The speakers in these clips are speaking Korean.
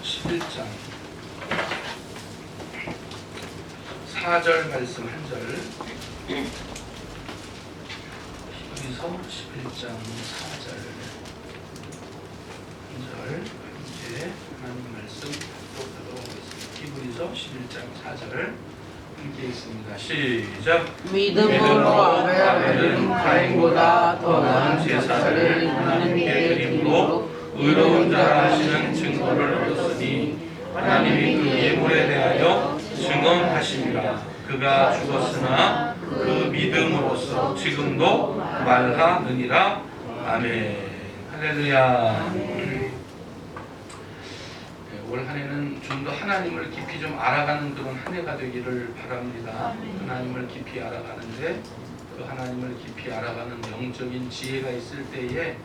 11장 4절 말씀 1절. 히브리서 11장 4절 1절 함께 하나님 말씀 보도록 하겠습니다. 히브리서 11장 4절 함께 있습니다. 시작. 믿음으로 아벨은 가인보다 더 나은 제사를 하나님께 드림으로 의로운 자라 하시는 증거를 얻었으니 하나님이 그 예물에 대하여 증언하심이라. 그가 죽었으나 그 믿음으로써 지금도 말하느니라. 아멘. 할렐루야. 올 한 해는 좀 더 하나님을 깊이 좀 알아가는 그런 한 해가 되기를 바랍니다. 하나님을 깊이 알아가는데 그 하나님을 깊이 알아가는 영적인 지혜가 있을 때에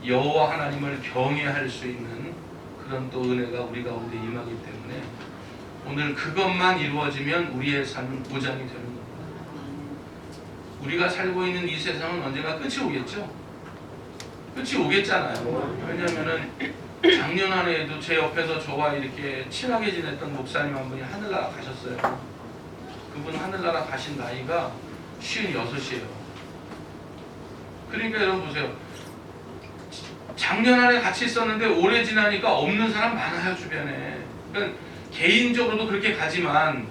여호와 하나님을 경외할 수 있는 그런 또 은혜가 우리 가운데 임하기 때문에 오늘 그것만 이루어지면 우리의 삶은 보장이 되는 겁니다. 우리가 살고 있는 이 세상은 언젠가 끝이 오겠죠? 끝이 오겠잖아요. 왜냐하면은 작년 한 해에도 제 옆에서 저와 이렇게 친하게 지냈던 목사님 한 분이 하늘나라 가셨어요. 그분 하늘나라 가신 나이가 56이에요. 그러니까 여러분 보세요. 작년 한 해 같이 있었는데 올해 지나니까 없는 사람 많아요, 주변에. 그러니까 개인적으로도 그렇게 가지만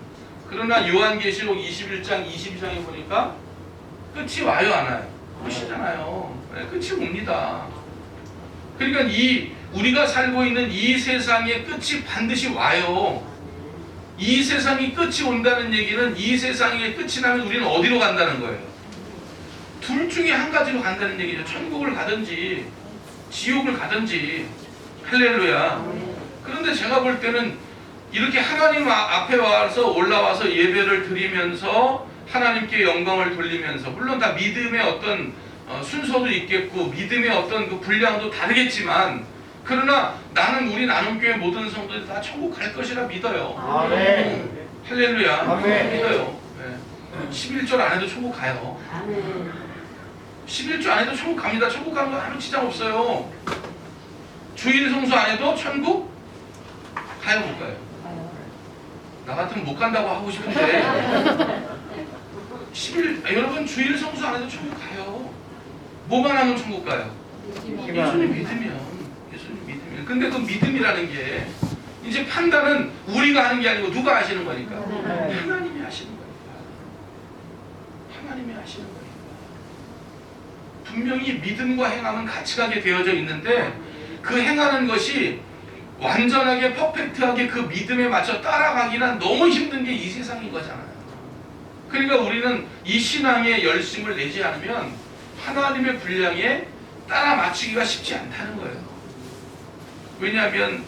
그러나 요한계시록 21장 22장에 보니까 끝이 와요, 안 와요? 끝이잖아요. 끝이 옵니다. 그러니까 우리가 살고 있는 이 세상의 끝이 반드시 와요. 이 세상이 끝이 온다는 얘기는 이 세상의 끝이 나면 우리는 어디로 간다는 거예요? 둘 중에 한 가지로 간다는 얘기죠. 천국을 가든지 지옥을 가든지. 할렐루야. 그런데 제가 볼 때는 이렇게 하나님 앞에 와서 올라와서 예배를 드리면서 하나님께 영광을 돌리면서, 물론 다 믿음의 어떤 순서도 있겠고 믿음의 어떤 그 분량도 다르겠지만, 그러나 나는 우리 나눔교회 모든 성도들이 다 천국 갈 것이라 믿어요. 아멘. 할렐루야. 아멘. 믿어요. 네. 11절 안 해도 천국 가요. 아멘. 11조 안 해도 천국 갑니다. 천국 가는 거 아무 지장 없어요. 주일 성수 안 해도 천국 가요, 못 가요? 나 같으면 못 간다고 하고 싶은데 여러분 주일 성수 안 해도 천국 가요. 뭐만 하면 천국 가요? 예수님 믿으면. 근데 그 믿음이라는 게 이제 판단은 우리가 하는 게 아니고 누가 하시는 거니까? 하나님이 하시는 거니까. 하나님이 하시는 거니까. 분명히 믿음과 행함은 같이 가게 되어져 있는데 그 행하는 것이 완전하게 퍼펙트하게 그 믿음에 맞춰 따라가기는 너무 힘든 게 이 세상인 거잖아요. 그러니까 우리는 이 신앙의 열심을 내지 않으면 하나님의 분량에 따라 맞추기가 쉽지 않다는 거예요. 왜냐하면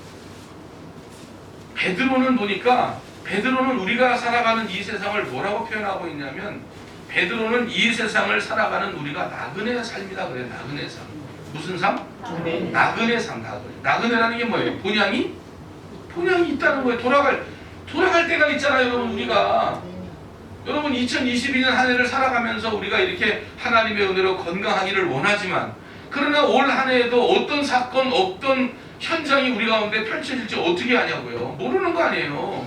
베드로는 보니까 베드로는 우리가 살아가는 이 세상을 뭐라고 표현하고 있냐면 베드로는 이 세상을 살아가는 우리가 나그네의 삶이다 그래요. 나그네의 삶. 무슨 삶? 나그네의 삶. 나그네라는 게 뭐예요? 본향이 있다는 거예요. 돌아갈 때가 있잖아요, 여러분. 우리가 여러분 2022년 한 해를 살아가면서 우리가 이렇게 하나님의 은혜로 건강하기를 원하지만, 그러나 올 한 해에도 어떤 사건, 어떤 현장이 우리 가운데 펼쳐질지 어떻게 아냐고요? 모르는 거 아니에요.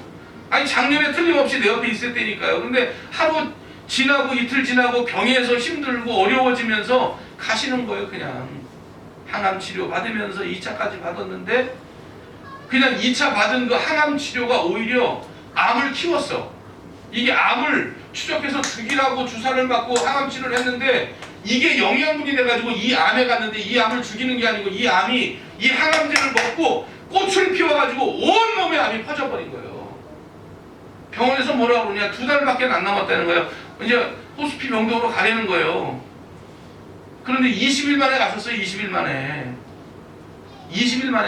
아니 작년에 틀림없이 내 옆에 있을 때니까요. 근데 하루 지나고 이틀 지나고 병에서 힘들고 어려워지면서 가시는 거예요. 그냥 항암 치료 받으면서 2차까지 받았는데 그냥 2차 받은 그 항암 치료가 오히려 암을 키웠어. 이게 암을 추적해서 죽이라고 주사를 맞고 항암 치료를 했는데 이게 영양분이 돼가지고 이 암에 갔는데 이 암을 죽이는 게 아니고 이 암이 이 항암제를 먹고 꽃을 피워가지고 온 몸에 암이 퍼져버린 거예요. 병원에서 뭐라고 그러냐, 2달밖에 안 남았다는 거예요. 이제 호스피 병동으로 가려는 거예요. 그런데 20일 만에 가셨어요. 20일 만에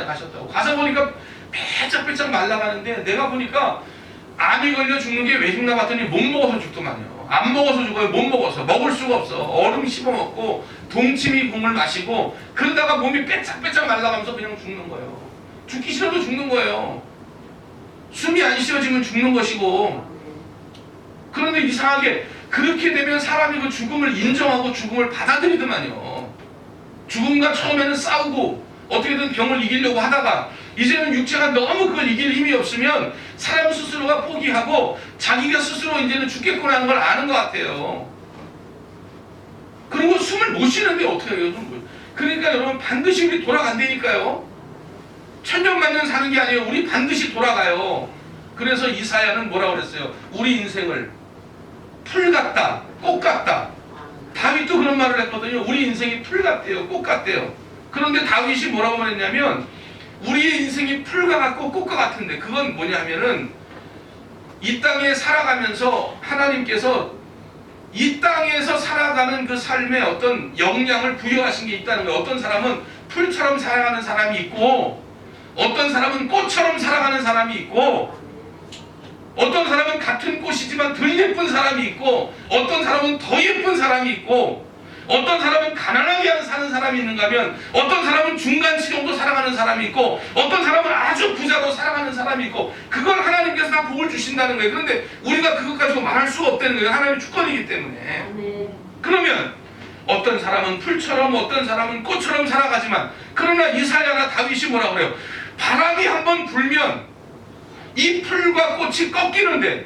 가셨다고. 가서 보니까 빼짝빼짝 말라가는데 내가 보니까 암이 걸려 죽는 게 왜 죽나 봤더니 못 먹어서 죽더만요. 안 먹어서 죽어요. 못 먹어서. 먹을 수가 없어. 얼음 씹어 먹고 동치미 국물 마시고 그러다가 몸이 빼짝빼짝 말라가면서 그냥 죽는 거예요. 죽기 싫어도 죽는 거예요. 숨이 안 쉬어지면 죽는 것이고. 그런데 이상하게 그렇게 되면 사람이 그 죽음을 인정하고 죽음을 받아들이더만요. 죽음과 처음에는 싸우고 어떻게든 병을 이기려고 하다가 이제는 육체가 너무 그걸 이길 힘이 없으면 사람 스스로가 포기하고 자기가 스스로 이제는 죽겠구나 하는 걸 아는 것 같아요. 그리고 숨을 못 쉬는데 어떻게 해요? 그러니까 여러분 반드시 우리 돌아간다니까요. 천년만년 사는 게 아니에요. 우리 반드시 돌아가요. 그래서 이사야는 뭐라고 그랬어요? 우리 인생을 풀 같다, 꽃 같다. 다윗도 그런 말을 했거든요. 우리 인생이 풀 같대요, 꽃 같대요. 그런데 다윗이 뭐라고 말했냐면 우리의 인생이 풀과 같고 꽃과 같은데 그건 뭐냐면은 이 땅에 살아가면서 하나님께서 이 땅에서 살아가는 그 삶에 어떤 영향을 부여하신 게 있다는 거예요. 어떤 사람은 풀처럼 살아가는 사람이 있고 어떤 사람은 꽃처럼 살아가는 사람이 있고 어떤 사람은 같은 꽃이지만 덜 예쁜 사람이 있고 어떤 사람은 더 예쁜 사람이 있고 어떤 사람은 가난하게 사는 사람이 있는가 하면 어떤 사람은 중간치 정도 살아가는 사람이 있고 어떤 사람은 아주 부자로 살아가는 사람이 있고 그걸 하나님께서 다 복을 주신다는 거예요. 그런데 우리가 그것 가지고 말할 수가 없다는 거예요. 하나님의 주권이기 때문에. 그러면 어떤 사람은 풀처럼 어떤 사람은 꽃처럼 살아가지만 그러나 이사야나 다윗이 뭐라고 그래요? 바람이 한번 불면 이 풀과 꽃이 꺾이는데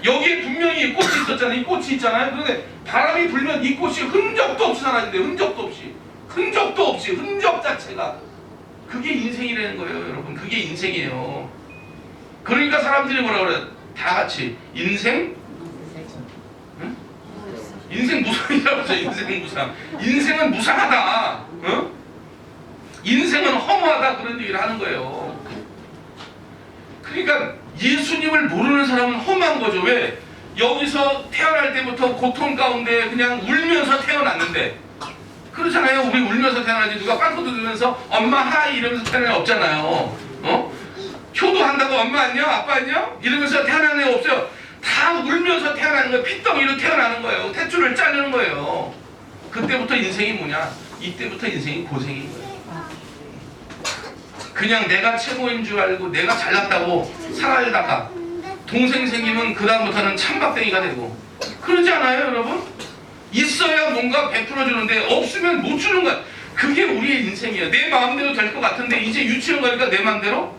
여기에 분명히 꽃이 있었잖아요. 이 꽃이 있잖아요. 그런데 바람이 불면 이 꽃이 흔적도 없이 사라진대요. 흔적도 없이 흔적 자체가 그게 인생이라는 거예요. 여러분 그게 인생이에요. 그러니까 사람들이 뭐라 그래요? 다 같이 인생? 응? 인생 무상이라고 하죠. 인생 무상. 인생은 무상하다. 어? 인생은 허무하다. 그런 얘기를 하는 거예요. 그러니까 예수님을 모르는 사람은 험한 거죠. 왜? 여기서 태어날 때부터 고통 가운데 그냥 울면서 태어났는데 그렇잖아요. 우리 울면서 태어나지 누가 빵꾸 뜯으면서 엄마 하이 이러면서 태어나는 애 없잖아요. 어? 효도한다고 엄마 안녕 아빠 안녕 이러면서 태어나는 애 없어요. 다 울면서 태어나는 거예요. 핏덩이로 태어나는 거예요. 탯줄을 자르는 거예요. 그때부터 인생이 뭐냐? 이때부터 인생이 고생인 거예요. 그냥 내가 최고인 줄 알고 내가 잘났다고 살아다가 동생 생기면 그 다음부터는 찬박댕이가 되고 그러지 않아요 여러분? 있어야 뭔가 베풀어주는데 없으면 못 주는 거야. 그게 우리의 인생이에요. 내 마음대로 될 것 같은데 이제 유치원 가니까 내 마음대로?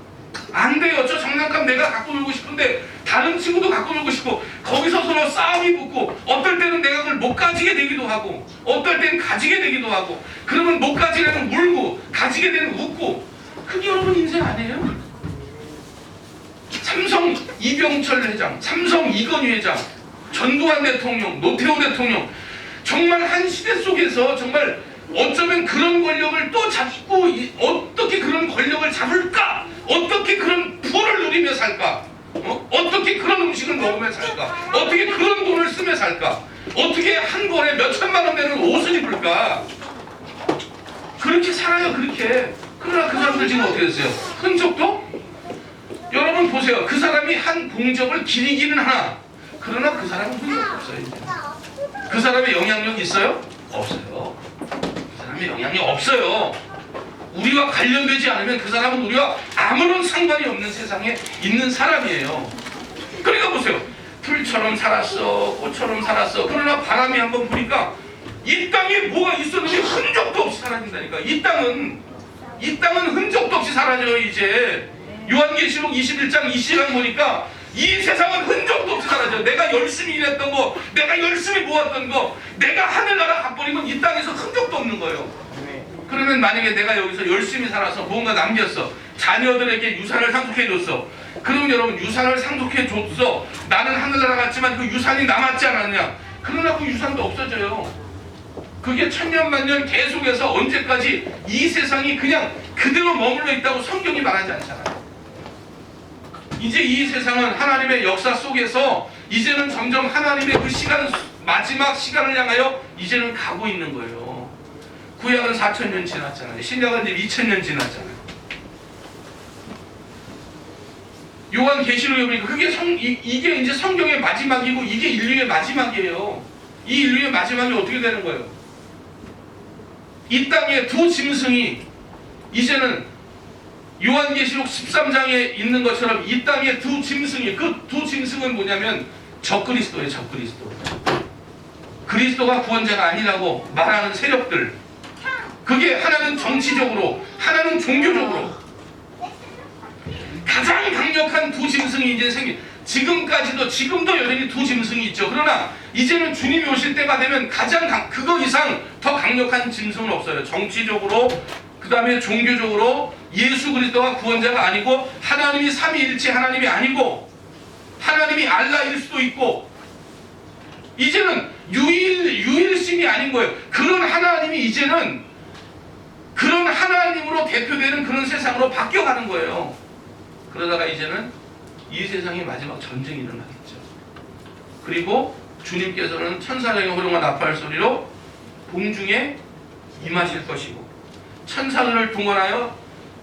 안 돼요. 저 장난감 내가 갖고 놀고 싶은데 다른 친구도 갖고 놀고 싶고 거기서 서로 싸움이 붙고 어떨 때는 내가 그걸 못 가지게 되기도 하고 어떨 때는 가지게 되기도 하고 그러면 못 가지려면 울고 가지게 되면 웃고 그게 여러분 인생 아니에요? 삼성 이병철 회장, 삼성 이건희 회장, 전두환 대통령, 노태우 대통령 정말 한 시대 속에서 정말 어쩌면 그런 권력을 또 잡고 어떻게 그런 권력을 잡을까? 어떻게 그런 부를 누리며 살까? 어떻게 그런 음식을 먹으며 살까? 어떻게 그런 돈을 쓰며 살까? 어떻게 한 번에 몇 천만 원 되는 옷을 입을까? 그렇게 살아요. 그렇게. 그러나 그 사람들 지금 어떻게 됐어요? 흔적도? 여러분 보세요. 그 사람이 한 공적을 기리기는 하나 그러나 그 사람은 흔적도 없어요. 이제. 그 사람의 영향력이 있어요? 없어요. 그 사람의 영향력이 없어요. 우리와 관련되지 않으면 그 사람은 우리와 아무런 상관이 없는 세상에 있는 사람이에요. 그러니까 보세요. 풀처럼 살았어, 꽃처럼 살았어. 그러나 바람이 한번 부니까 이 땅에 뭐가 있었는지 흔적도 없이 사라진다니까. 이 땅은 흔적도 없이 사라져요. 이제 요한계시록 21장 20장 보니까 이 세상은 흔적도 없이 사라져요. 내가 열심히 일했던 거, 내가 열심히 모았던 거, 내가 하늘나라 가버리면 이 땅에서 흔적도 없는 거예요. 그러면 만약에 내가 여기서 열심히 살아서 뭔가 남겼어. 자녀들에게 유산을 상속해줬어. 그러면 여러분 유산을 상속해줬어. 나는 하늘나라 갔지만 그 유산이 남았지 않았냐. 그러나 그 유산도 없어져요. 그게 천년만년 계속해서 언제까지 이 세상이 그냥 그대로 머물러 있다고 성경이 말하지 않잖아요. 이제 이 세상은 하나님의 역사 속에서 이제는 점점 하나님의 그 시간, 마지막 시간을 향하여 이제는 가고 있는 거예요. 구약은 4,000년 지났잖아요. 신약은 이제 2,000년 지났잖아요. 요한계시록에 보니까 그게 이게 이제 성경의 마지막이고 이게 인류의 마지막이에요. 이 인류의 마지막이 어떻게 되는 거예요? 이 땅에 두 짐승이 이제는 요한계시록 13장에 있는 것처럼 이 땅에 두 짐승이 그 두 짐승은 뭐냐면 적그리스도예요. 적그리스도. 그리스도가 구원자가 아니라고 말하는 세력들 그게 하나는 정치적으로, 하나는 종교적으로 가장 강력한 두 짐승이 이제 지금도 여전히 두 짐승이 있죠. 그러나 이제는 주님이 오실 때가 되면 그거 이상 더 강력한 짐승은 없어요. 정치적으로, 그 다음에 종교적으로 예수 그리스도가 구원자가 아니고 하나님이 삼위일체 하나님이 아니고 하나님이 알라일 수도 있고 이제는 유일신이 아닌 거예요. 그런 하나님이 이제는 그런 하나님으로 대표되는 그런 세상으로 바뀌어가는 거예요. 그러다가 이제는 이 세상의 마지막 전쟁이 일어나겠죠. 그리고 주님께서는 천사장의 호령과 나팔 소리로 공중에 임하실 것이고 천사들을 동원하여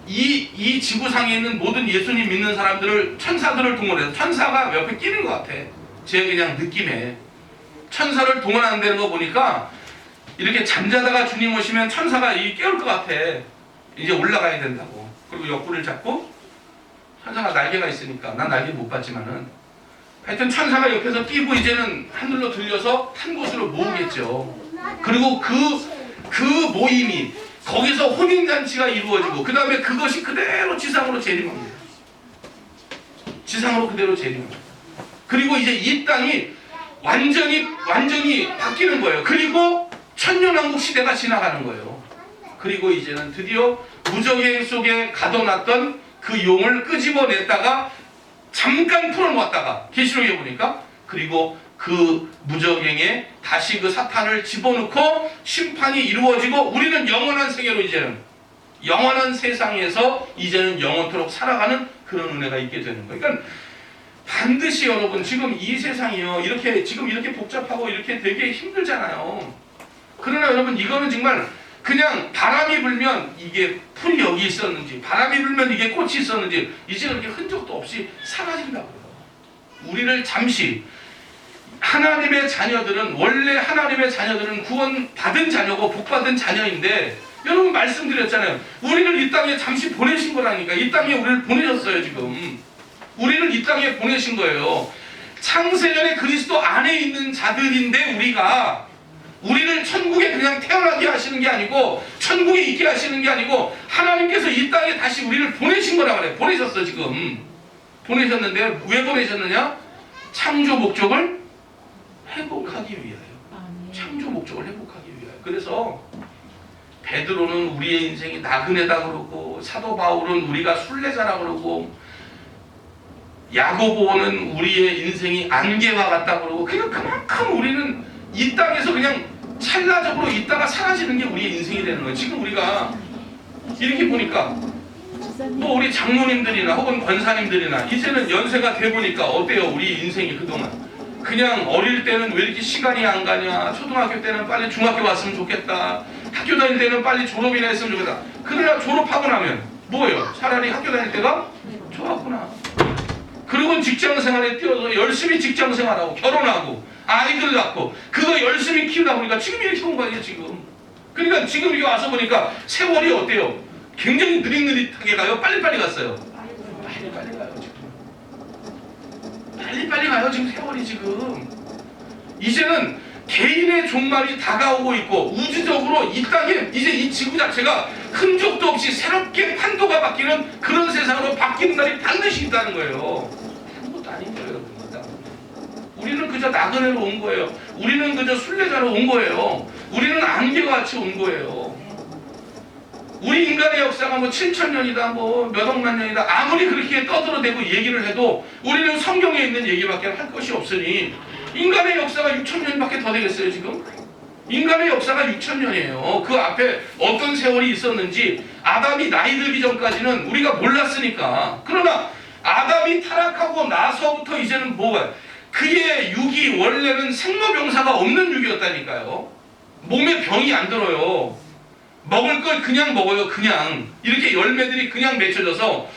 이 지구상에 있는 모든 예수님 믿는 사람들을 천사들을 동원해서 천사가 옆에 끼는 것 같아. 제 그냥 느낌에 천사를 동원한다는 거 보니까 이렇게 잠자다가 주님 오시면 천사가 깨울 것 같아. 이제 올라가야 된다고. 그리고 옆구리를 잡고 천사가 날개가 있으니까 난 날개 못 봤지만은 하여튼 천사가 옆에서 끼고 이제는 하늘로 들려서 한 곳으로 모으겠죠. 그리고 그 모임이 거기서 혼인잔치가 이루어지고 그 다음에 그것이 그대로 지상으로 재림합니다. 지상으로 그대로 재림합니다. 그리고 이제 이 땅이 완전히 바뀌는 거예요. 그리고 천년왕국 시대가 지나가는 거예요. 그리고 이제는 드디어 무적행 속에 가둬놨던 그 용을 끄집어냈다가 잠깐 풀어놓았다가 계시록에 보니까 그리고 그 무적행에 다시 그 사탄을 집어넣고 심판이 이루어지고 우리는 영원한 세계로 이제는 영원한 세상에서 이제는 영원토록 살아가는 그런 은혜가 있게 되는 거예요. 그러니까 반드시 여러분 지금 이 세상이요 지금 이렇게 복잡하고 이렇게 되게 힘들잖아요. 그러나 여러분 이거는 정말 그냥 바람이 불면 이게 풀이 여기 있었는지 바람이 불면 이게 꽃이 있었는지 이제 그렇게 흔적도 없이 사라진다고요. 우리를 잠시 하나님의 자녀들은 원래 하나님의 자녀들은 구원받은 자녀고 복받은 자녀인데 여러분 말씀드렸잖아요. 우리를 이 땅에 잠시 보내신 거라니까. 이 땅에 우리를 보내셨어요. 지금 우리를 이 땅에 보내신 거예요. 창세전에 그리스도 안에 있는 자들인데 우리를 천국에 그냥 태어나게 하시는 게 아니고 천국에 있게 하시는 게 아니고 하나님께서 이 땅에 다시 우리를 보내신 거라 그래요. 보내셨어. 지금 보내셨는데 왜 보내셨느냐? 창조 목적을 회복하기 위하여. 창조 목적을 회복하기 위하여. 그래서 베드로는 우리의 인생이 나그네다 그러고 사도 바울은 우리가 순례자라 그러고 야고보는 우리의 인생이 안개와 같다 그러고 그만큼 우리는 이 땅에서 그냥 찰나적으로 있다가 사라지는 게 우리의 인생이 되는 거예요. 지금 우리가 이렇게 보니까 뭐 우리 장로님들이나 혹은 권사님들이나 이제는 연세가 돼 보니까 어때요? 우리 인생이 그동안 그냥 어릴 때는 왜 이렇게 시간이 안 가냐, 초등학교 때는 빨리 중학교 왔으면 좋겠다, 학교 다닐 때는 빨리 졸업이나 했으면 좋겠다. 그러나 졸업하고 나면 뭐예요? 차라리 학교 다닐 때가 좋았구나. 그리고 직장생활에 뛰어서 열심히 직장생활하고 결혼하고 아이들 낳고 그거 열심히 키우다 보니까 지금 이렇게 온 거예요. 지금 그러니까 지금 이렇게 와서 보니까 세월이 어때요? 굉장히 느릿느릿하게 가요? 빨리빨리 갔어요? 빨리빨리 가요. 지금 빨리빨리 가요. 지금 세월이 지금 이제는 개인의 종말이 다가오고 있고 우주적으로 이 땅에 이제 이 지구 자체가 흔적도 없이 새롭게 판도가 바뀌는 그런 세상으로 바뀌는 날이 반드시 있다는 거예요. 아무것도 아닌 거예요. 우리는 그저 나그네로 온 거예요. 우리는 그저 순례자로 온 거예요. 우리는 안개와 같이 온 거예요. 우리 인간의 역사가 뭐 7,000년이다 뭐 몇 억만 년이다 아무리 그렇게 떠들어대고 얘기를 해도 우리는 성경에 있는 얘기밖에 할 것이 없으니 인간의 역사가 6,000년밖에 더 되겠어요. 지금 인간의 역사가 6,000년이에요. 그 앞에 어떤 세월이 있었는지 아담이 나이 들기 전까지는 우리가 몰랐으니까. 그러나 아담이 타락하고 나서부터 이제는 뭐가 그의 육이 원래는 생로병사가 없는 육이었다니까요. 몸에 병이 안 들어요. 먹을 걸 그냥 먹어요. 그냥 이렇게 열매들이 그냥 맺혀져서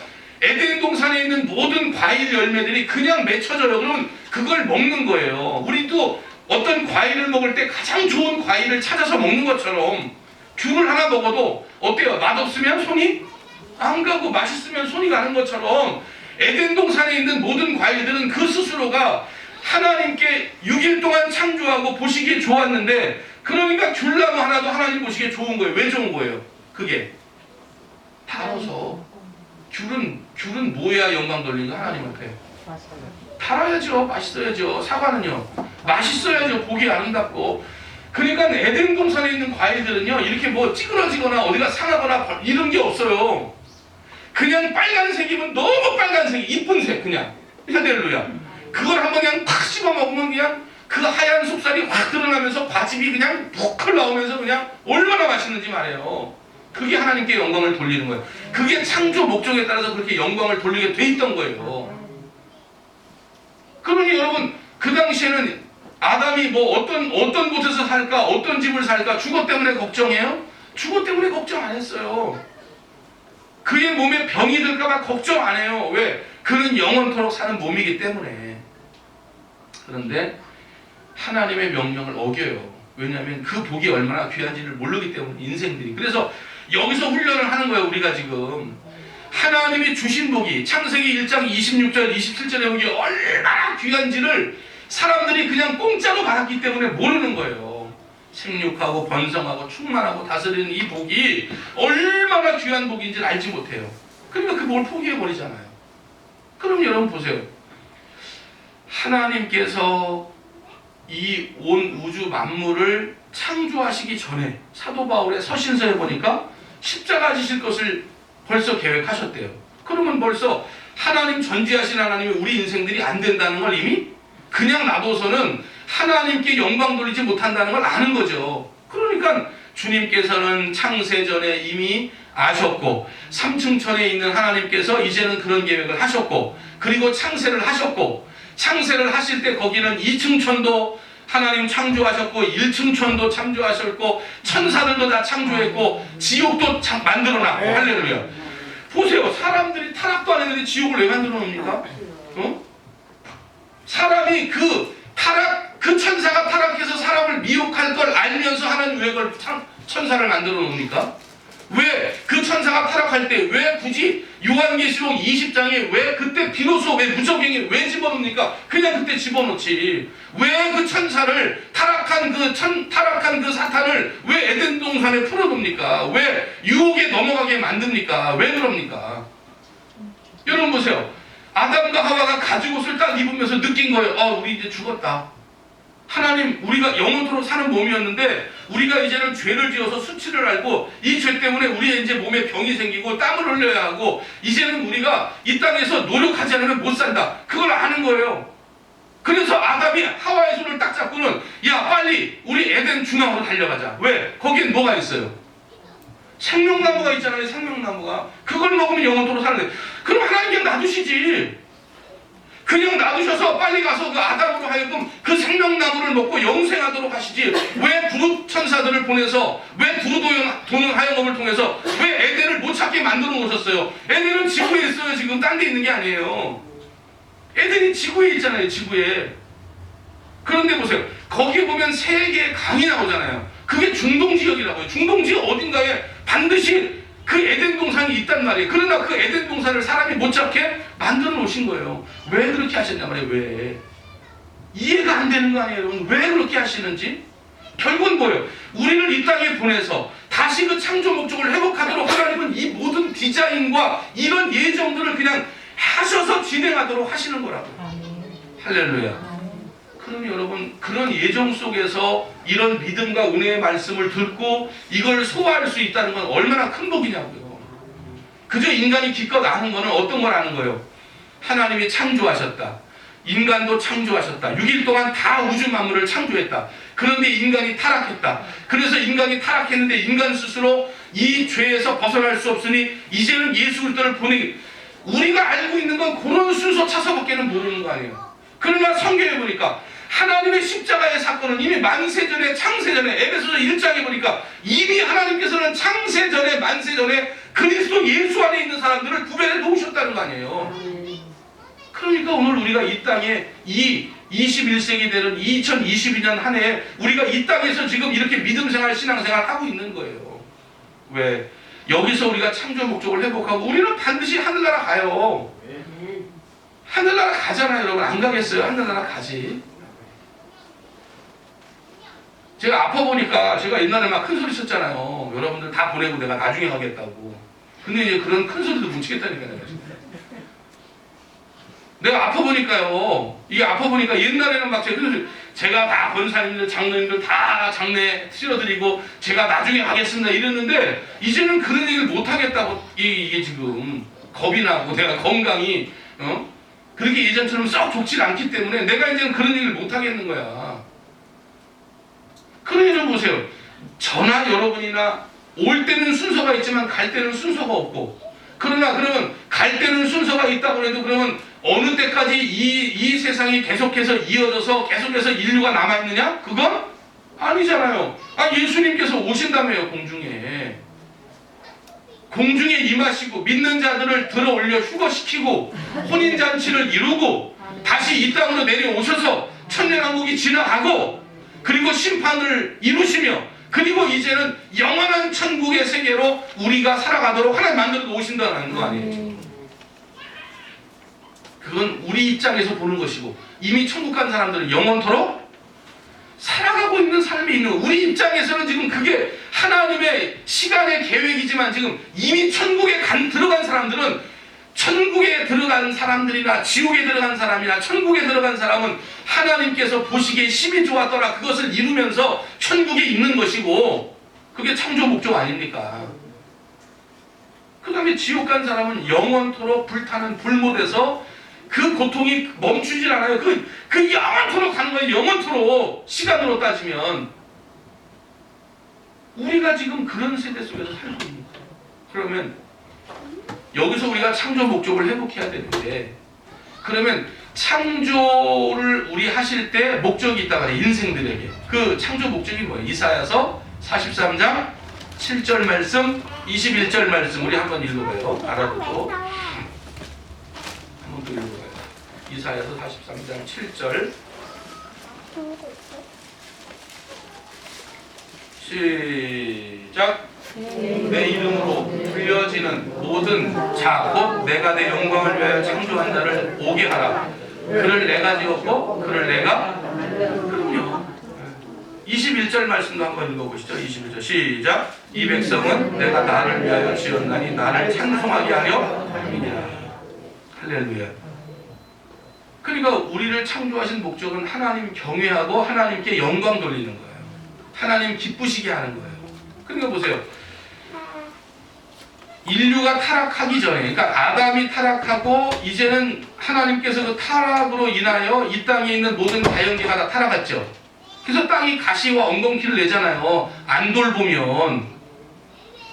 에덴 동산에 있는 모든 과일 열매들이 그냥 맺혀져요. 그러면 그걸 먹는 거예요. 우리도 어떤 과일을 먹을 때 가장 좋은 과일을 찾아서 먹는 것처럼 귤을 하나 먹어도 어때요? 맛없으면 손이 안 가고 맛있으면 손이 가는 것처럼 에덴 동산에 있는 모든 과일들은 그 스스로가 하나님께 6일 동안 창조하고 보시기에 좋았는데 그러니까 귤나무 하나도 하나님 보시기에 좋은 거예요. 왜 좋은 거예요? 그게 달아서. 귤은 뭐야 영광 돌리는 거 하나님 앞에? 달아야죠. 맛있어야죠. 사과는요 맛있어야죠. 보기 아름답고. 그러니까 에덴 동산에 있는 과일들은요 이렇게 뭐 찌그러지거나 어디가 상하거나 이런 게 없어요. 그냥 빨간색이면 너무 빨간색, 이쁜 색 그냥. 할렐루야. 그걸 한번 그냥 팍 씹어 먹으면 그냥 그 하얀 속살이 확 드러나면서 과즙이 그냥 푹 나오면서 그냥 얼마나 맛있는지 말이에요. 그게 하나님께 영광을 돌리는 거예요. 그게 창조 목적에 따라서 그렇게 영광을 돌리게 돼 있던 거예요. 그러니 여러분 그 당시에는 아담이 뭐 어떤 곳에서 살까, 어떤 집을 살까, 주거 때문에 걱정해요? 주거 때문에 걱정 안 했어요. 그의 몸에 병이 들까봐 걱정 안 해요. 왜? 그는 영원토록 사는 몸이기 때문에. 그런데 하나님의 명령을 어겨요. 왜냐하면 그 복이 얼마나 귀한지를 모르기 때문에 인생들이. 그래서 여기서 훈련을 하는 거예요. 우리가 지금 하나님이 주신 복이 창세기 1장 26절 27절의 복이 얼마나 귀한지를 사람들이 그냥 공짜로 받았기 때문에 모르는 거예요. 생육하고 번성하고 충만하고 다스리는 이 복이 얼마나 귀한 복인지를 알지 못해요. 그러니까 그 복을 포기해버리잖아요. 그럼 여러분 보세요. 하나님께서 이 온 우주 만물을 창조하시기 전에 사도 바울의 서신서에 보니까 십자가 지실 것을 벌써 계획하셨대요. 그러면 벌써 하나님 전지하신 하나님이 우리 인생들이 안 된다는 걸 이미 그냥 놔둬서는 하나님께 영광 돌리지 못한다는 걸 아는 거죠. 그러니까 주님께서는 창세전에 이미 아셨고 삼층천에 있는 하나님께서 이제는 그런 계획을 하셨고 그리고 창세를 하셨고 창세를 하실 때 거기는 2층천도 하나님 창조하셨고 1층천도 창조하셨고 천사들도 다 창조했고 지옥도 만들어놨고 할렐루야. 보세요. 사람들이 타락도 안 했는데 지옥을 왜 만들어 놓습니까? 사람이 그 천사가 타락해서 사람을 미혹할 걸 알면서 하나님 왜 그걸 천사를 만들어 놓습니까? 왜 그 천사가 타락할 때 왜 굳이 요한계시록 20장에 왜 그때 비로소 왜 무적행에 왜 집어넣습니까? 그냥 그때 집어넣지. 왜 그 천사를 타락한 그 사탄을 왜 에덴 동산에 풀어놓습니까? 왜 유혹에 넘어가게 만듭니까? 왜 그럽니까? 여러분 보세요. 아담과 하와가 가죽옷을 딱 입으면서 느낀 거예요. 우리 이제 죽었다. 하나님, 우리가 영원토록 사는 몸이었는데 우리가 이제는 죄를 지어서 수치를 알고 이 죄 때문에 우리의 이제 몸에 병이 생기고 땀을 흘려야 하고 이제는 우리가 이 땅에서 노력하지 않으면 못 산다. 그걸 아는 거예요. 그래서 아담이 하와의 손을 딱 잡고는 야 빨리 우리 에덴 중앙으로 달려가자. 왜? 거기엔 뭐가 있어요? 생명나무가 있잖아요. 생명나무가. 그걸 먹으면 영원토록 사는데 그럼 하나님 그냥 놔두시지. 그냥 놔두셔서 빨리 가서 그 아담으로 하여금 그 생명나무를 먹고 영생하도록 하시지. 왜 부르 천사들을 보내서 왜 두루도는 하영업을 통해서 왜 에덴을 못 찾게 만들어 놓으셨어요? 에덴은 지구에 있어요. 지금 딴 데 있는 게 아니에요. 에덴이 지구에 있잖아요. 지구에. 그런데 보세요. 거기 보면 세 개의 강이 나오잖아요. 그게 중동지역이라고요. 중동지역 어딘가에 반드시 그 에덴 동산이 있단 말이에요. 그러나 그 에덴 동산을 사람이 못 잡게 만들어 놓으신 거예요. 왜 그렇게 하셨냐 말이에요. 왜? 이해가 안 되는 거 아니에요, 여러분? 왜 그렇게 하시는지? 결국은 뭐예요? 우리를 이 땅에 보내서 다시 그 창조 목적을 회복하도록 하나님은 이 모든 디자인과 이런 예정들을 그냥 하셔서 진행하도록 하시는 거라고. 할렐루야. 그럼 여러분 그런 예정 속에서 이런 믿음과 은혜의 말씀을 듣고 이걸 소화할 수 있다는 건 얼마나 큰 복이냐고요. 그저 인간이 기껏 아는 거는 어떤 걸 아는 거예요? 하나님이 창조하셨다. 인간도 창조하셨다. 6일 동안 다 우주 만물을 창조했다. 그런데 인간이 타락했다. 그래서 인간이 타락했는데 인간 스스로 이 죄에서 벗어날 수 없으니 이제는 예수 그리스도를 보내기. 우리가 알고 있는 건 그런 순서 차서밖에는 모르는 거 아니에요. 그러나 성경에 보니까 하나님의 십자가의 사건은 이미 만세전에 창세전에 에베소서 1장에 보니까 이미 하나님께서는 창세전에 만세전에 그리스도 예수 안에 있는 사람들을 구별해 놓으셨다는 거 아니에요. 그러니까 오늘 우리가 이 땅에 이 21세기 되는 2022년 한 해에 우리가 이 땅에서 지금 이렇게 믿음생활 신앙생활 하고 있는 거예요. 왜? 여기서 우리가 창조 목적을 회복하고 우리는 반드시 하늘나라 가요. 하늘나라 가잖아요. 여러분 안 가겠어요? 하늘나라 가지. 제가 아파 보니까 제가 옛날에 막 큰 소리 쳤잖아요. 여러분들 다 보내고 내가 나중에 가겠다고. 근데 이제 그런 큰 소리도 못 치겠다니까요. 내가 아파 보니까요. 이게 아파 보니까 옛날에는 막 제가 다 권사님들, 장로님들 다 장례 치러드리고 제가 나중에 가겠습니다 이랬는데 이제는 그런 얘기를 못 하겠다고 이게 지금 겁이 나고 내가 건강이 그렇게 예전처럼 썩 좋지 않기 때문에 내가 이제는 그런 얘기를 못 하겠는 거야. 그러니 좀 보세요. 저나 여러분이나 올 때는 순서가 있지만 갈 때는 순서가 없고 그러나 그러면 갈 때는 순서가 있다고 해도 그러면 어느 때까지 이 세상이 계속해서 이어져서 계속해서 인류가 남아있느냐? 그건 아니잖아요. 예수님께서 오신다며요. 공중에 임하시고 믿는 자들을 들어 올려 휴거시키고 혼인잔치를 이루고 다시 이 땅으로 내려오셔서 천년왕국이 지나가고 그리고 심판을 이루시며 그리고 이제는 영원한 천국의 세계로 우리가 살아가도록 하나님 만들어 놓으신다는 거 아니에요. 그건 우리 입장에서 보는 것이고 이미 천국 간 사람들은 영원토록 살아가고 있는 삶이 있는 거예요. 우리 입장에서는 지금 그게 하나님의 시간의 계획이지만 지금 이미 천국에 들어간 사람들은 천국에 들어간 사람들이나 지옥에 들어간 사람이나 천국에 들어간 사람은 하나님께서 보시기에 심히 좋았더라 그것을 이루면서 천국에 있는 것이고 그게 창조 목적 아닙니까? 그 다음에 지옥 간 사람은 영원토록 불타는 불못에서 그 고통이 멈추질 않아요. 그 영원토록 가는 거예요. 영원토록 시간으로 따지면 우리가 지금 그런 세대 속에서 살고 있는 거예요. 그러면 여기서 우리가 창조 목적을 회복해야 되는데 그러면 창조를 우리 하실 때 목적이 있다 말이에요. 인생들에게. 그 창조 목적이 뭐예요? 이사야서 43장 7절 말씀 21절 말씀 우리 한번 읽어봐요. 알아듣고 한번 또 읽어봐요. 이사야서 43장 7절 시작. 내 이름으로 불려지는 모든 자 곧 내가 내 영광을 위하여 창조한 자를 오게 하라. 그를 내가 지었고 그를 내가 그럼요. 21절 말씀도 한번 읽어보시죠. 21절 시작. 이 백성은 내가 나를 위하여 지었나니 나를 찬송하게 하려 함이니라. 할렐루야. 그러니까 우리를 창조하신 목적은 하나님 경외하고 하나님께 영광 돌리는 거예요. 하나님 기쁘시게 하는 거예요. 그러니까 보세요. 인류가 타락하기 전에, 그러니까 아담이 타락하고 이제는 하나님께서 그 타락으로 인하여 이 땅에 있는 모든 자연계가 다 타락했죠. 그래서 땅이 가시와 엉겅퀴를 내잖아요. 안 돌보면.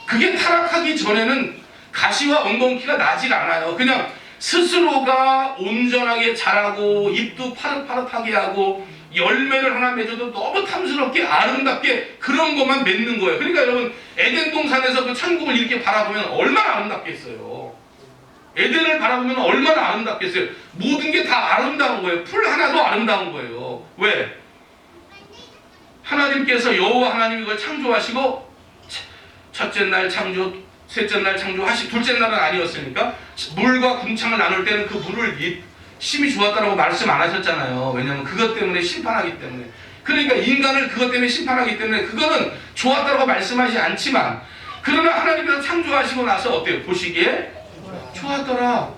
그게 타락하기 전에는 가시와 엉겅퀴가 나질 않아요. 그냥 스스로가 온전하게 자라고 잎도 파릇파릇하게 하고 열매를 하나 맺어도 너무 탐스럽게 아름답게 그런 것만 맺는 거예요. 그러니까 여러분 에덴 동산에서 그 천국을 이렇게 바라보면 얼마나 아름답겠어요. 에덴을 바라보면 얼마나 아름답겠어요. 모든 게 다 아름다운 거예요. 풀 하나도 아름다운 거예요. 왜? 하나님께서 여호와 하나님이 이걸 창조하시고 첫째 날 창조, 셋째 날 창조하시고 둘째 날은 아니었으니까 물과 궁창을 나눌 때는 그 물을 심히 좋았다라고 말씀 안 하셨잖아요. 왜냐하면 그것 때문에 심판하기 때문에. 그러니까 인간을 그것 때문에 심판하기 때문에 그거는 좋았다고 말씀하지 않지만 그러나 하나님께서 창조하시고 나서 어때요? 보시기에 좋았더라.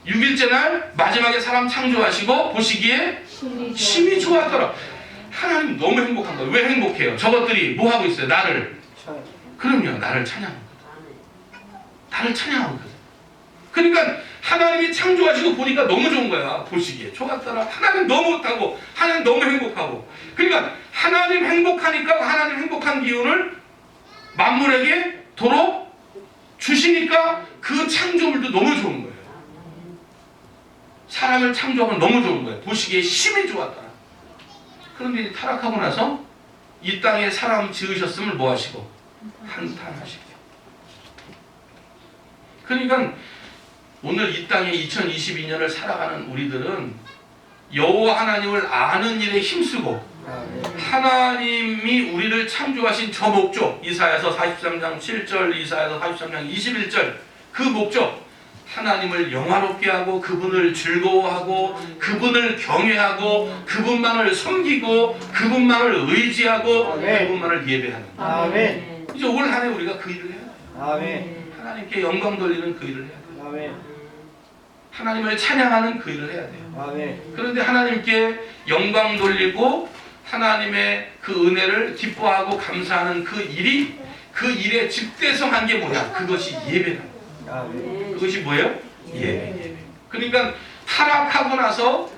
6일째 날 마지막에 사람 창조하시고 보시기에 심히 좋았더라. 하나님 너무 행복한 거예요. 왜 행복해요? 저것들이 뭐 하고 있어요? 그럼요. 나를 찬양하고 나를 찬양하고 있거든. 그러니까 하나님이 창조하시고 보니까 너무 좋은 거야. 보시기에 좋았더라. 하나님 너무 좋다고 하나님 너무 행복하고 그러니까 하나님 행복하니까 하나님 행복한 기운을 만물에게 도로 주시니까 그 창조물도 너무 좋은 거예요. 사람을 창조하면 너무 좋은 거예요. 보시기에 심히 좋았더라. 그런데 타락하고 나서 이 땅에 사람 지으셨음을 뭐 하시고 한탄하시고 그러니까 오늘 이 땅에 2022년을 살아가는 우리들은 여호와 하나님을 아는 일에 힘쓰고 하나님이 우리를 창조하신 저 목적 이사야서 43장 7절 이사야서 43장 21절 그 목적 하나님을 영화롭게 하고 그분을 즐거워하고 그분을 경외하고 그분만을 섬기고 그분만을 의지하고 아멘. 그분만을 예배하는 아멘. 이제 올 한 해 우리가 그 일을 해야 돼요. 아멘. 하나님께 영광 돌리는 그 일을 해야 돼요. 아멘. 하나님을 찬양하는 그 일을 해야 돼요. 아멘. 그런데 하나님께 영광 돌리고 하나님의 그 은혜를 기뻐하고 감사하는 그 일이 그 일에 집대성한 게 뭐냐? 그것이 예배다. 아멘. 그것이 뭐예요? 예배. 그러니까 타락하고 나서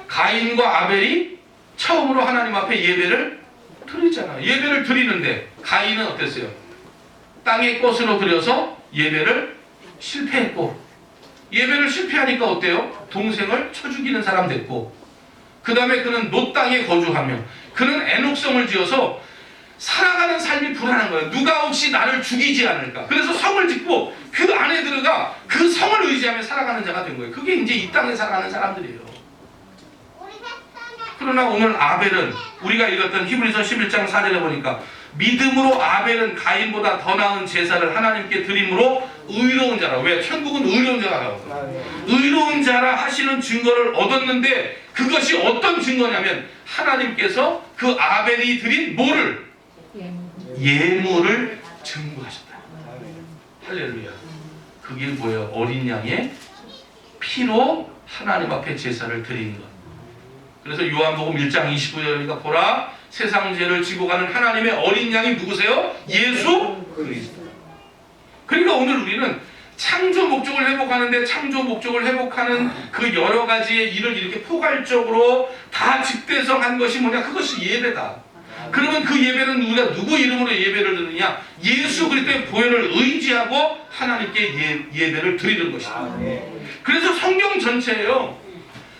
가인과 아벨이 처음으로 하나님 앞에 예배를 드리잖아요. 예배를 드리는데 가인은 어땠어요? 땅의 꽃으로 그려서 예배를 실패했고, 예배를 실패하니까 어때요? 동생을 쳐 죽이는 사람 됐고, 그 다음에 그는 놋 땅에 거주하며 그는 애녹성을 지어서 살아가는 삶이 불안한 거예요. 누가 혹시 나를 죽이지 않을까? 그래서 성을 짓고 그 안에 들어가 그 성을 의지하며 살아가는 자가 된 거예요. 그게 이제 이 땅에 살아가는 사람들이에요. 그러나 오늘 아벨은 우리가 읽었던 히브리서 11장 4절에 보니까 믿음으로 아벨은 가인보다 더 나은 제사를 하나님께 드림으로 의로운 자라. 왜? 천국은 의로운 자라고. 의로운 자라 하시는 증거를 얻었는데 그것이 어떤 증거냐면 하나님께서 그 아벨이 드린 뭐를? 예물을 증거하셨다. 할렐루야. 그게 뭐예요? 어린 양의 피로 하나님 앞에 제사를 드리는 것. 그래서 요한복음 1장 29절이니까 보라 세상 죄를 지고 가는 하나님의 어린 양이 누구세요? 예수 그리스도. 그러니까 오늘 우리는 창조 목적을 회복하는데 창조 목적을 회복하는 그 여러 가지의 일을 이렇게 포괄적으로 다 집대성한 것이 뭐냐? 그것이 예배다. 그러면 그 예배는 우리가 누구 이름으로 예배를 드느냐? 예수 그리스도의 보혈을 의지하고 하나님께 예배를 드리는 것이다. 그래서 성경 전체에요.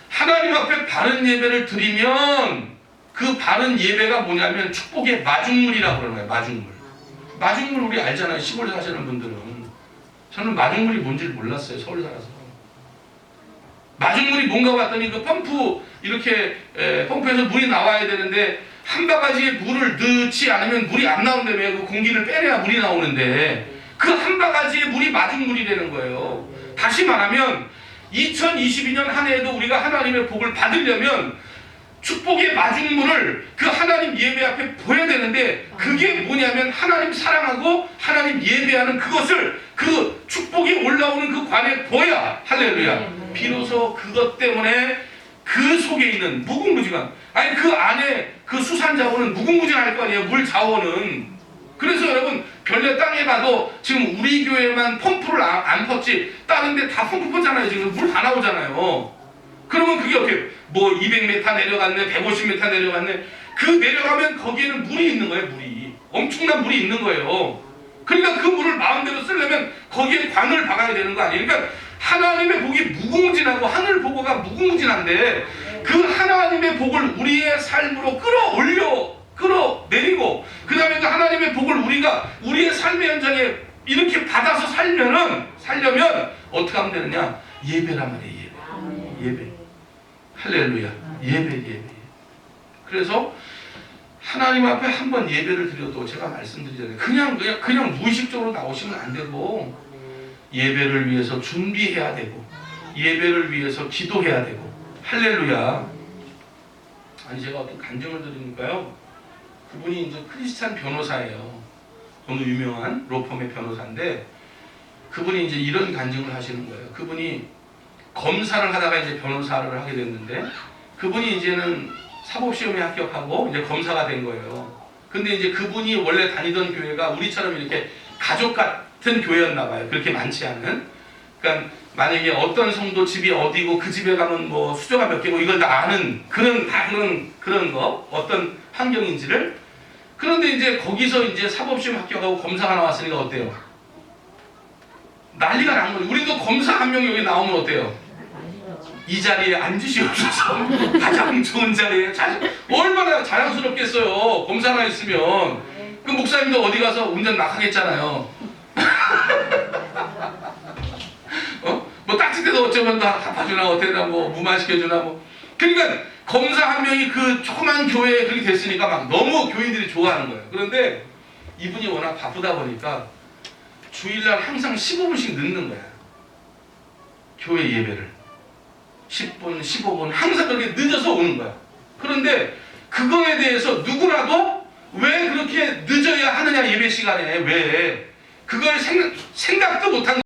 하나님 앞에 바른 예배를 드리면 그 바른 예배가 뭐냐면 축복의 마중물이라고 그러는 거예요. 마중물. 마중물 우리 알잖아요. 시골에 사시는 분들은. 저는 마중물이 뭔지 몰랐어요. 서울 살아서. 마중물이 뭔가 봤더니 그 펌프 이렇게 펌프에서 물이 나와야 되는데 한 바가지에 물을 넣지 않으면 물이 안 나온다며. 그 공기를 빼내야 물이 나오는데 그 한 바가지에 물이 마중물이 되는 거예요. 다시 말하면 2022년 한 해에도 우리가 하나님의 복을 받으려면 축복의 마중물을 그 하나님 예배 앞에 보여야 되는데 그게 뭐냐면 하나님 사랑하고 하나님 예배하는 그것을 그 축복이 올라오는 그 관에 보여야 할렐루야. 비로소 그것 때문에 그 속에 있는 무궁무진한 아니 그 안에 그 수산자원은 무궁무진할 거 아니에요. 물 자원은. 그래서 여러분 별내 땅에 가도 지금 우리 교회만 펌프를 안 펐지 다른 데 다 펌프 폈잖아요. 지금 물 다 나오잖아요. 그러면 그게 어떻게 뭐 200m 내려갔네 150m 내려갔네 그 내려가면 거기에는 물이 있는 거예요. 물이 엄청난 물이 있는 거예요. 그러니까 그 물을 마음대로 쓰려면 거기에 관을 박아야 되는 거 아니에요. 그러니까 하나님의 복이 무궁무진하고 하늘 보고가 무궁무진한데 그 하나님의 복을 우리의 삶으로 끌어내리고 그 다음에 그 하나님의 복을 우리가 우리의 삶의 현장에 이렇게 받아서 살려면 어떻게 하면 되느냐? 예배란 말이에요. 예배. 할렐루야. 예배. 그래서 하나님 앞에 한번 예배를 드려도 제가 말씀드리잖아요. 그냥 무의식적으로 나오시면 안 되고 예배를 위해서 준비해야 되고 예배를 위해서 기도해야 되고 할렐루야. 아니 제가 어떤 간증을 드리니까요. 그분이 이제 크리스찬 변호사예요. 어느 유명한 로펌의 변호사인데 그분이 이제 이런 간증을 하시는 거예요. 그분이 검사를 하다가 이제 변호사를 하게 됐는데 그분이 이제는 사법시험에 합격하고 이제 검사가 된 거예요. 근데 이제 그분이 원래 다니던 교회가 우리처럼 이렇게 가족 같은 교회였나 봐요. 그렇게 많지 않은. 그러니까 만약에 어떤 성도 집이 어디고 그 집에 가면 뭐 수조가 몇 개고 이걸 다 아는 그런 거 어떤 환경인지를. 그런데 이제 거기서 이제 사법시험 합격하고 검사가 나왔으니까 어때요? 난리가 난 거예요. 우리도 검사 한 명 여기 나오면 어때요? 이 자리에 앉으시옵소서. 가장 좋은 자리에 얼마나 자랑스럽겠어요. 검사가 있으면. 그 목사님도 어디 가서 운전 막 하겠잖아요. 뭐 딱지 때도 어쩌면 다 봐주나 어때나 뭐 무마시켜주나 뭐. 그러니까 검사 한 명이 그 조그만 교회에 그렇게 됐으니까 막 너무 교인들이 좋아하는 거예요. 그런데 이분이 워낙 바쁘다 보니까 주일날 항상 15분씩 늦는 거야. 교회 예배를 10분, 15분 항상 그렇게 늦어서 오는 거야. 그런데 그거에 대해서 누구라도 왜 그렇게 늦어야 하느냐, 예배 시간에 왜 그걸 생각도 못한